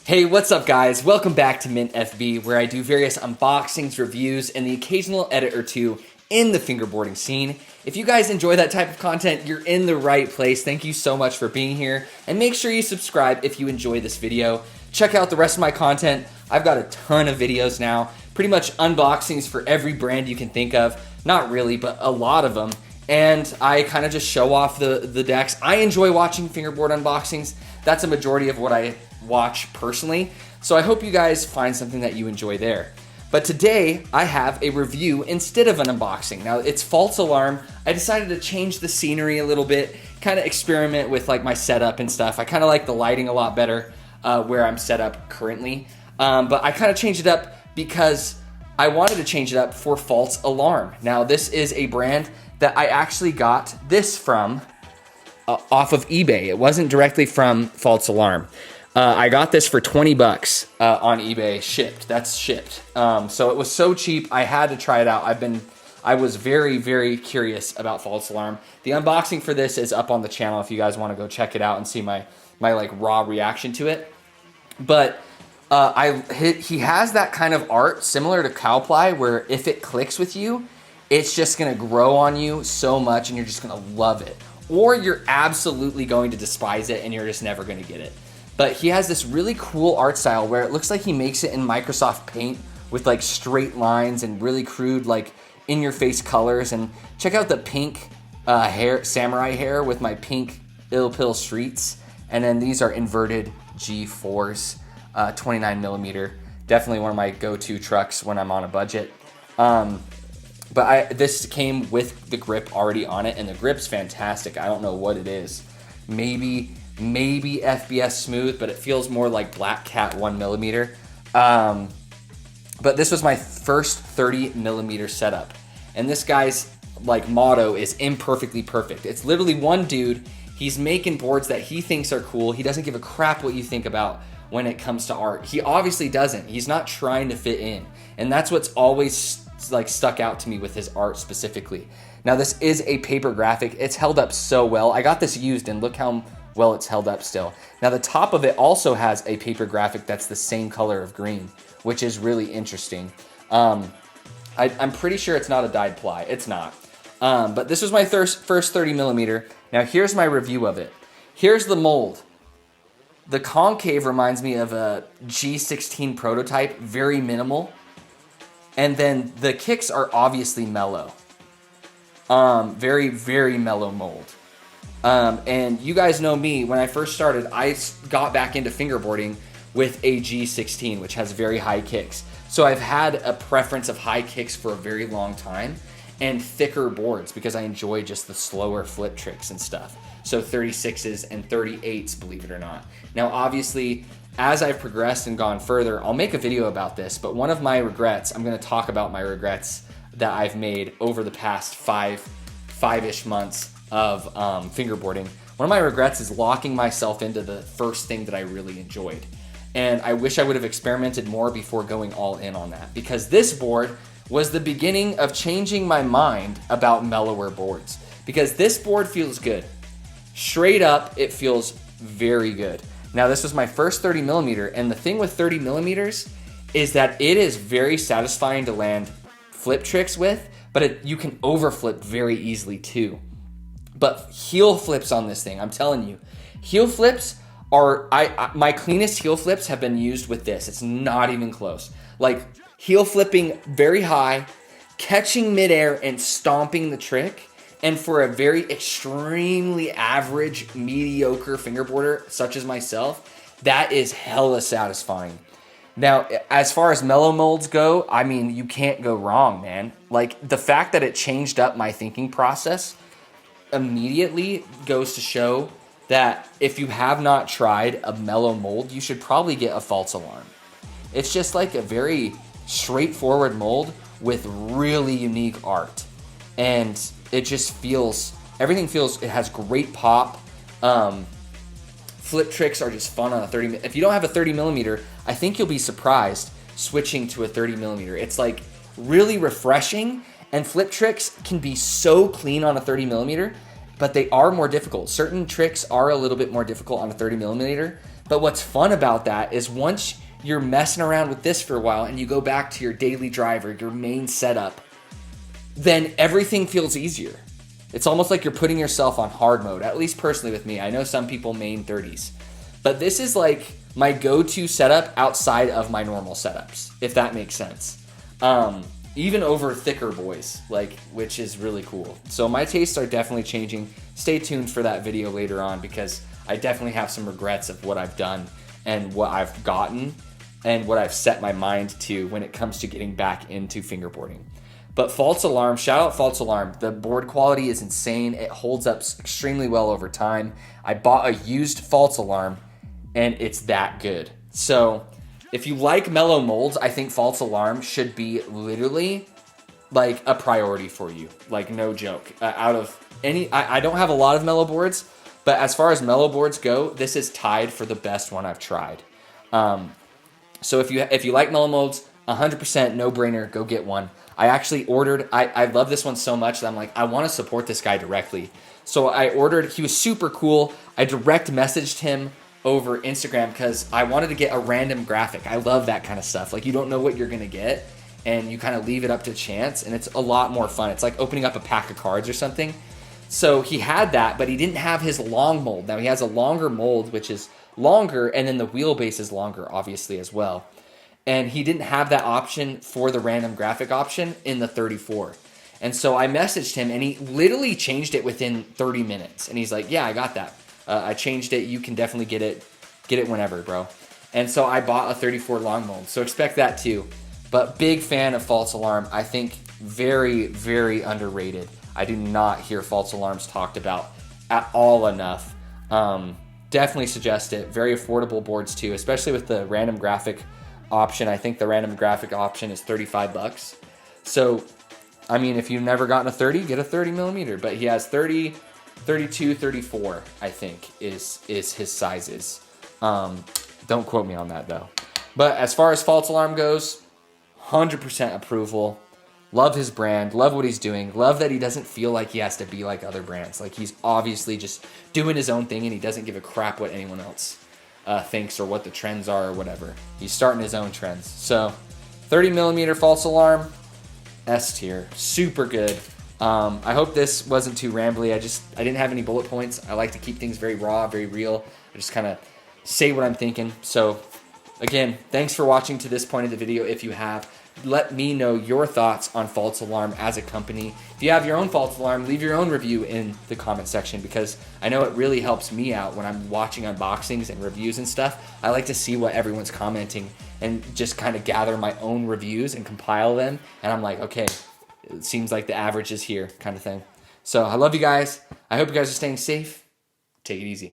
Hey, what's up guys? Welcome back to Mint FB, where I do various unboxings, reviews, and the occasional edit or two in the fingerboarding scene. If you guys enjoy that type of content, you're in the right place. Thank you so much for being here, and make sure you subscribe if you enjoy this video. Check out the rest of my content. I've got a ton of videos now, pretty much unboxings for every brand you can think of. Not really, but a lot of them. And I kind of just show off the decks. I enjoy watching fingerboard unboxings. That's a majority of what I watch personally. So I hope you guys find something that you enjoy there. But today I have a review instead of an unboxing. Now it's false alarm. I decided to change the scenery a little bit, kind of experiment with like my setup and stuff. I kind of like the lighting a lot better where I'm set up currently. But I kind of changed it up because I wanted to change it up for false alarm. Now this is a brand that I actually got this from off of eBay. It wasn't directly from false alarm. I got this for 20 bucks on eBay, shipped. That's shipped. So it was so cheap, I had to try it out. I was very, very curious about false alarm. The unboxing for this is up on the channel if you guys want to go check it out and see my like raw reaction to it. But he has that kind of art similar to cowply, where if it clicks with you, it's just gonna grow on you so much and you're just gonna love it. Or you're absolutely going to despise it and you're just never gonna get it. But he has this really cool art style where it looks like he makes it in Microsoft Paint with like straight lines and really crude, like in your face colors. And check out the pink hair, samurai hair with my pink Ill Pill Streets. And then these are inverted G4s, 29 millimeter. Definitely one of my go-to trucks when I'm on a budget. But this came with the grip already on it, and the grip's fantastic. I don't know what it is. Maybe FBS smooth, but it feels more like Black Cat 1 millimeter. But this was my first 30 millimeter setup, and this guy's like motto is imperfectly perfect. It's literally one dude. He's making boards that he thinks are cool. He doesn't give a crap what you think about when it comes to art. He obviously doesn't. He's not trying to fit in, and that's what's always like stuck out to me with his art specifically. Now this is a paper graphic. It's held up so well. I got this used and look how well it's held up still. Now the top of it also has a paper graphic that's the same color of green, which is really interesting. I'm pretty sure it's not a dyed ply. It's not. But this was my first 30 millimeter. Now here's my review of it. Here's the mold. The concave reminds me of a G16 prototype, very minimal. And then the kicks are obviously mellow. Very, very mellow mold. And you guys know me, when I first started, I got back into fingerboarding with a G16, which has very high kicks. So I've had a preference of high kicks for a very long time and thicker boards because I enjoy just the slower flip tricks and stuff. So 36s and 38s, believe it or not. Now, obviously, as I've progressed and gone further, I'll make a video about this, but one of my regrets, I'm gonna talk about my regrets that I've made over the past five-ish months of fingerboarding. One of my regrets is locking myself into the first thing that I really enjoyed. And I wish I would have experimented more before going all in on that, because this board was the beginning of changing my mind about mellower boards, because this board feels good. Straight up, it feels very good. Now this was my first 30 millimeter, and the thing with 30 millimeters is that it is very satisfying to land flip tricks with, but you can overflip very easily too. But heel flips on this thing, I'm telling you, heel flips are, my cleanest heel flips have been used with this. It's not even close. Like heel flipping very high, catching midair and stomping the trick. And for a very extremely average, mediocre fingerboarder, such as myself, that is hella satisfying. Now, as far as mellow molds go, I mean, you can't go wrong, man. Like, the fact that it changed up my thinking process immediately goes to show that if you have not tried a mellow mold, you should probably get a false alarm. It's just like a very straightforward mold with really unique art. And it just feels, everything feels, it has great pop. Flip tricks are just fun on a 30, if you don't have a 30 millimeter, I think you'll be surprised switching to a 30 millimeter. It's like really refreshing, and flip tricks can be so clean on a 30 millimeter, but they are more difficult. Certain tricks are a little bit more difficult on a 30 millimeter, But what's fun about that is once you're messing around with this for a while and you go back to your daily driver, your main setup, then everything feels easier. It's almost like you're putting yourself on hard mode, at least personally with me. I know some people main 30s, but this is like my go-to setup outside of my normal setups, if that makes sense. Even over thicker boys, like, which is really cool. So my tastes are definitely changing. Stay tuned for that video later on because I definitely have some regrets of what I've done and what I've gotten and what I've set my mind to when it comes to getting back into fingerboarding. But False Alarm, shout out False Alarm. The board quality is insane. It holds up extremely well over time. I bought a used False Alarm and it's that good. So if you like mellow molds, I think False Alarm should be literally like a priority for you. Like no joke. Out of any, I don't have a lot of mellow boards, but as far as mellow boards go, this is tied for the best one I've tried. So if you like mellow molds, 100% no brainer, go get one. I actually ordered, I love this one so much that I'm like, I want to support this guy directly. So I ordered, he was super cool. I direct messaged him over Instagram because I wanted to get a random graphic. I love that kind of stuff. Like you don't know what you're going to get and you kind of leave it up to chance and it's a lot more fun. It's like opening up a pack of cards or something. So he had that, but he didn't have his long mold. Now he has a longer mold, which is longer, and then the wheelbase is longer, obviously, as well. And he didn't have that option for the random graphic option in the 34. And so I messaged him, and he literally changed it within 30 minutes. And he's like, yeah, I got that. I changed it. You can definitely get it whenever, bro. And so I bought a 34 long mold. So expect that too. But big fan of False Alarm. I think very, very underrated. I do not hear False Alarms talked about at all enough. Definitely suggest it. Very affordable boards too, especially with the random graphic option. I think the random graphic option is $35. So, I mean, if you've never gotten a 30, get a 30 millimeter. But he has 30, 32, 34, I think, is his sizes. Don't quote me on that, though. But as far as False Alarm goes, 100% approval. Love his brand. Love what he's doing. Love that he doesn't feel like he has to be like other brands. Like, he's obviously just doing his own thing, and he doesn't give a crap what anyone else thinks or what the trends are or whatever. He's starting his own trends. So, 30 millimeter False Alarm, S tier. Super good. I hope this wasn't too rambly. I didn't have any bullet points. I like to keep things very raw, very real. I just kind of say what I'm thinking. So, again, thanks for watching to this point of the video. If you have, let me know your thoughts on False Alarm as a company. If you have your own False Alarm, leave your own review in the comment section because I know it really helps me out when I'm watching unboxings and reviews and stuff. I like to see what everyone's commenting and just kind of gather my own reviews and compile them. And I'm like, okay, it seems like the average is here kind of thing. So I love you guys. I hope you guys are staying safe. Take it easy.